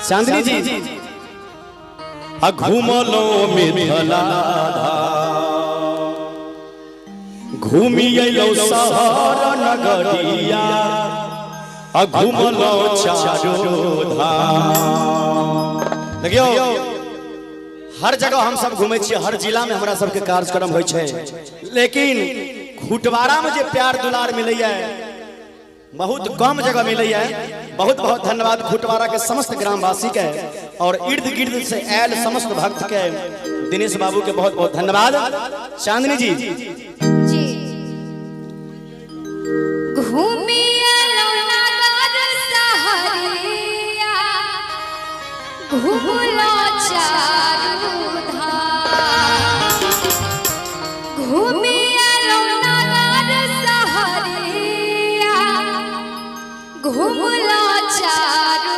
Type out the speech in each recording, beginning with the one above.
चांदनी जी घूमलो मिथिला घूमियो शहर नगरिया घूमलो चारो धाम। देखियो हर जगह हम सब घूमे छिए, हर जिला में हमरा सबके कार्यक्रम होय छे, लेकिन खुटवाड़ा में जो प्यार दुलार मिले बहुत कम जगह मिले। बहुत बहुत धन्यवाद खुटवाड़ा के समस्त ग्रामवासी के और इर्द गिर्द से आयल समस्त भक्त के, दिनेश बाबू के बहुत बहुत धन्यवाद। चांदनी जी घूमलो चारू धाम, घूमिलो नगर सहरिया, घूमलो चारू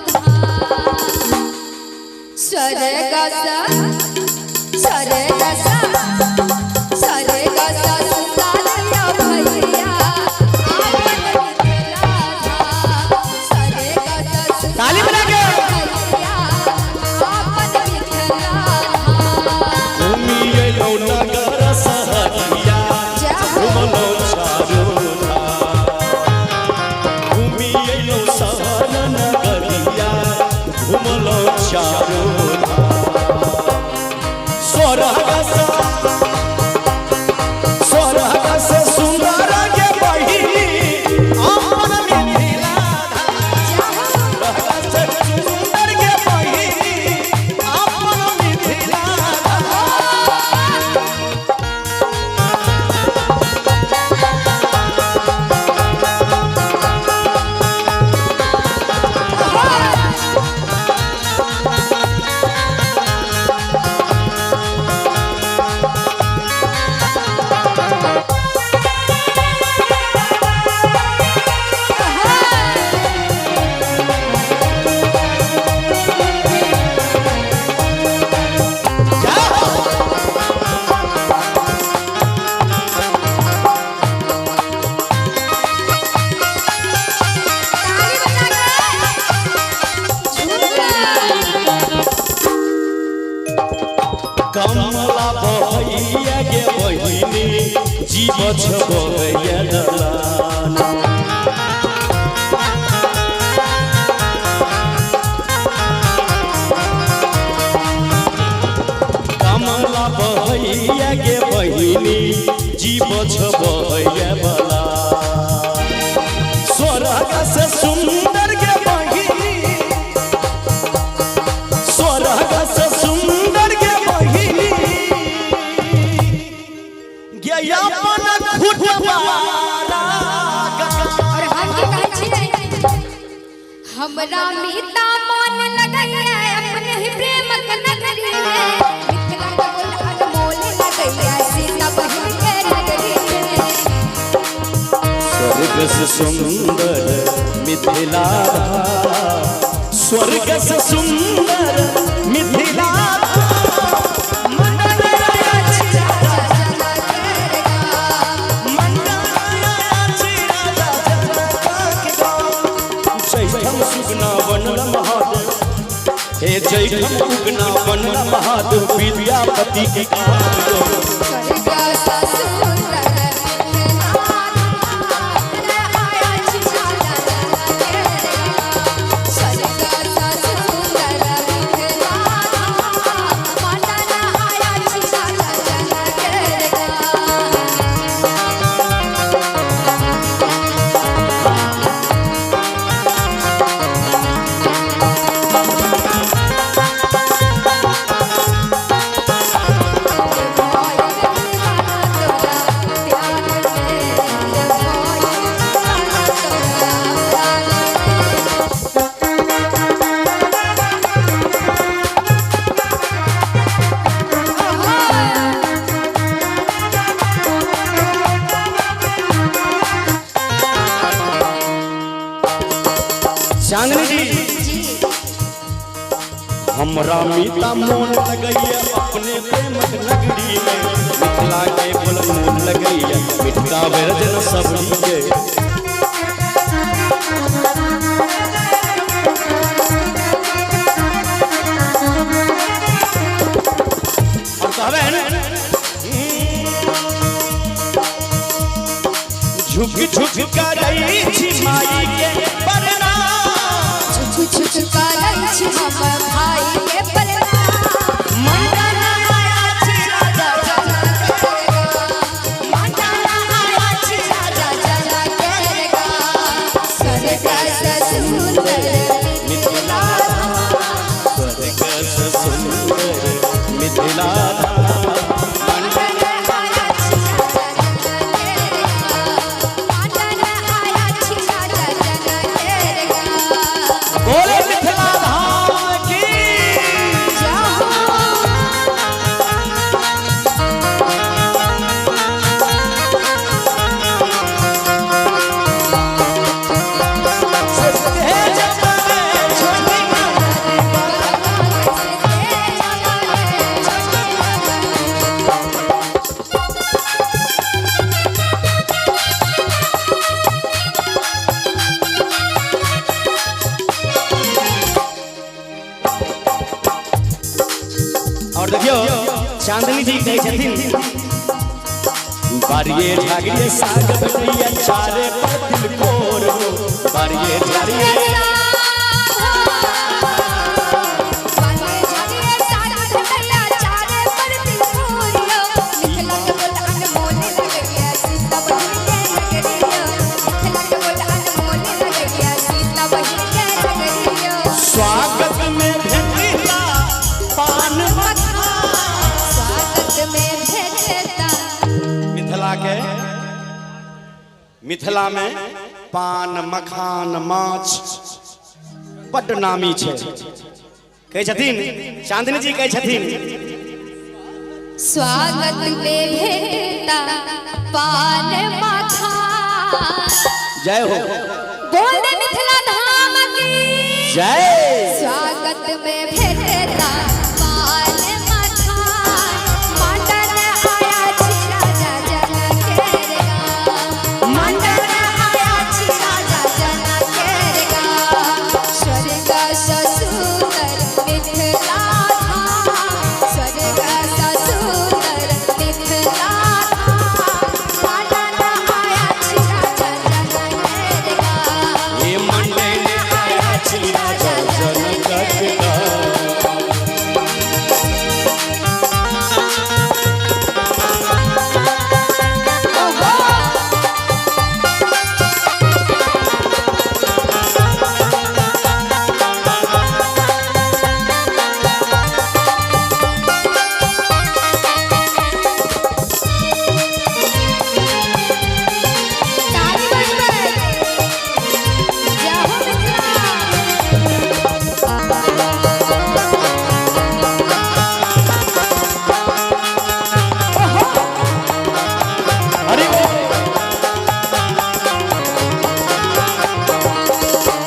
धाम। स्वर्ग कमला बहैया गे बहिनी जीव छबैया दलाना। कमला बहैया गे बहिनी जीव छबैया बला। स्वर्ग से सुंदर गे बहिनी, स्वर्ग से सुंदर गे बहिनी, हमरा मीता मन लगैया अपने ही प्रेम के नगरी में, मिथिला का बोल अनमोल लगैया सीता बहिन के नगरी में। स्वर्ग से सुंदर मिथिला, स्वर्ग से सुंदर मिथिला, हे जैठम उगना बनल महादेव विद्यापति के चांदनी जी हमरा मीता मोन लगैया अपने प्रेम नगरी में, मिथिला के बोल मोन लगैया मिठका वर्जन सबरी के। कुछ करै छी हम भाई के प्रणाम मंडन आया छी राजा जनक केरगा मंडन आया छी राजा जनक केरगा स्वर्ग से सुंदर मिथिला स्वर्ग से सुंदर मिथिला और देखियो चांदनी जी कहे छथिन बारिये झागिए साग बटिया चारे पर दिल कोर बारिये झागिए स्वागत में भेटिला पान मिथिला में पान मखान माछ बड़ नामी छै कहे छथिन चांदनी जी कहे छथिन स्वागत में भेटता पान मखान जय हो बोल दे मिथिला धाम की जय स्वागत में भेटता पान मखान मंडन आया छी राजा जनक केरगा मंडन आया छी राजा जनक केरगा स्वर्ग से सुंदर मिथिला धाम स्वर्ग से सुंदर मिथिला धाम मंडन आया छी राजा जनक केरगा ये मंडन आया छी राजा जनक केरगा ताली बजबै जय हो मिथिला अरे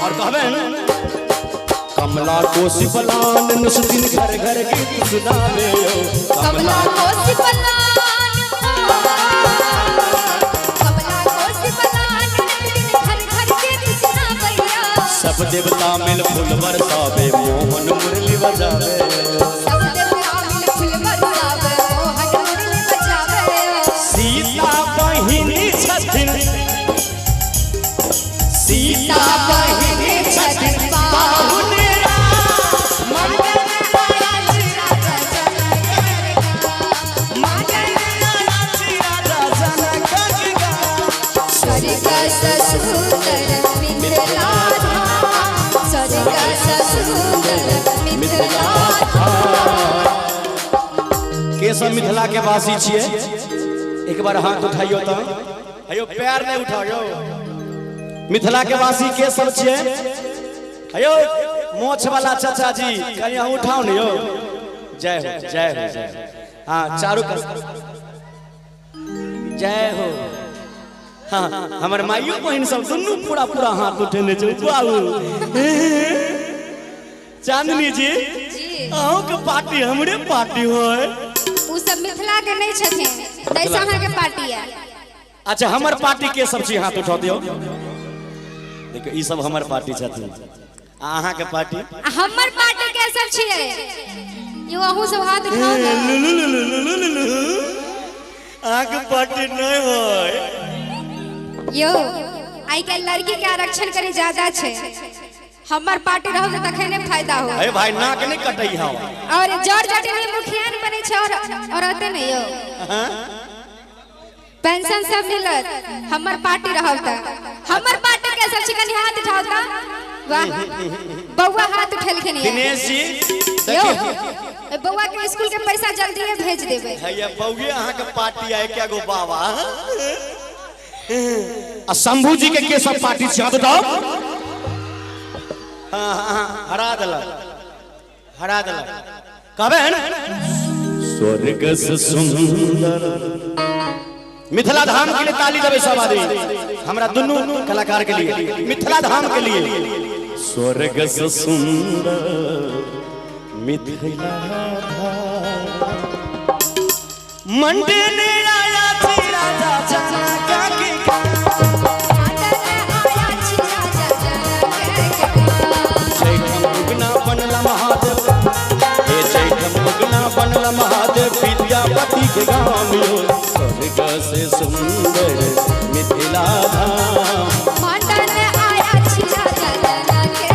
और कहबे कमला कोसी बलान नुसदिन घर घर गीत सुनावे कमला कोसी बलान कमला कोसी बलान दिन घर घर के कृष्णा भैया सब देवता मिल फूल बरसावे मोहन मुरली बजावे सब देवता मिल फूल बरसावे मोहन मुरली बजावे सीता बहिनी छथिन सीता बहिनी छथिन बाहुनेरा मंडन आया छी राजा जनक केरगा मंडन आया छी राजा जनक केरगा स्वर्ग से सुंदर मिथिला धाम स्वर्ग से सुंदर मिथिला के सब मिथिला के वासी छिए एक बार हाथ उठाइयो तो अयो पैर नहीं उठाओ मिथिला के वासी के सब छिए अयो मोछ वाला चाचा जी कहीं यहाँ उठाओ नहीं हो जय हो जय हो जय हो हाँ चारू कर जय हो हाँ हमर माइयो बहन सब दुनू पूरा पूरा हाथ उठेने छै बाबू चांदनी जी अहों के पार्टी हमरे पार्टी होय उ सब मिथिला के नहीं छथिन दैसा अहाँ के पार्टी है अच्छा हमर पार्टी के सब छी हाथ उठा दियो देखो ई सब हमर पार्टी छथिन अहाँ के पार्टी हमर पार्टी के सब छिए यो अहू सब हाथ उठाओ ना अहाँ के पार्टी नहीं होय। यो आई के लड़की के आरक्षण करे ज्यादा छे हमार पार्टी रहो तो तखने फायदा हो। अरे भाई नाक नहीं कटई हो और जड़ जट में मुखिया न बने छ और रहते नहीं हो। पेंशन सब मिलत हमार पार्टी रहो त हमार पार्टी के सब चिकन हाथ उठाओ त वाह बउआ हाथ उठेल के नहीं दिनेश जी यो बउआ के स्कूल के पैसा जल्दी भेज देबे। भैया बउए अहाँ के पार्टी आए क्या गो बाबा शंभू जी के सब पार्टी से हाथ उठाओ। हरा दल कहबे स्वर्ग से सुंदर मिथिला धाम के लिए ताली देवे सब आदमी हमरा दोनों कलाकार के लिए मिथिला धाम के लिए। स्वर्ग से सुंदर मिथिला धाम मंडे ने आया थी राजा जनक के महादेव हे जैठम उगना बनला महादेव विद्यापति के गाँव में स्वर्ग से सुंदर मिथिला धाम मंडन आया छिया जनक के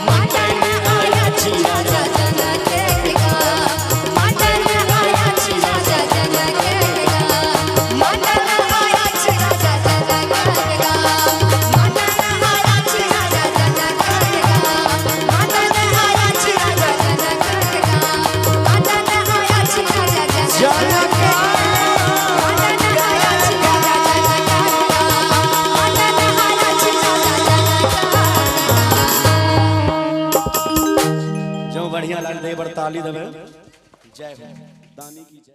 मंडन आया छिया जनक के मंडन आया छिया जनक के मंडन आया छिया जनक के मंडन आया छिया जनक के मंडन आया छिया जनक के मंडन आया छिया जनक के जो बढ़िया लग दे बड़ ताली देवे। जय हो दानी की जय।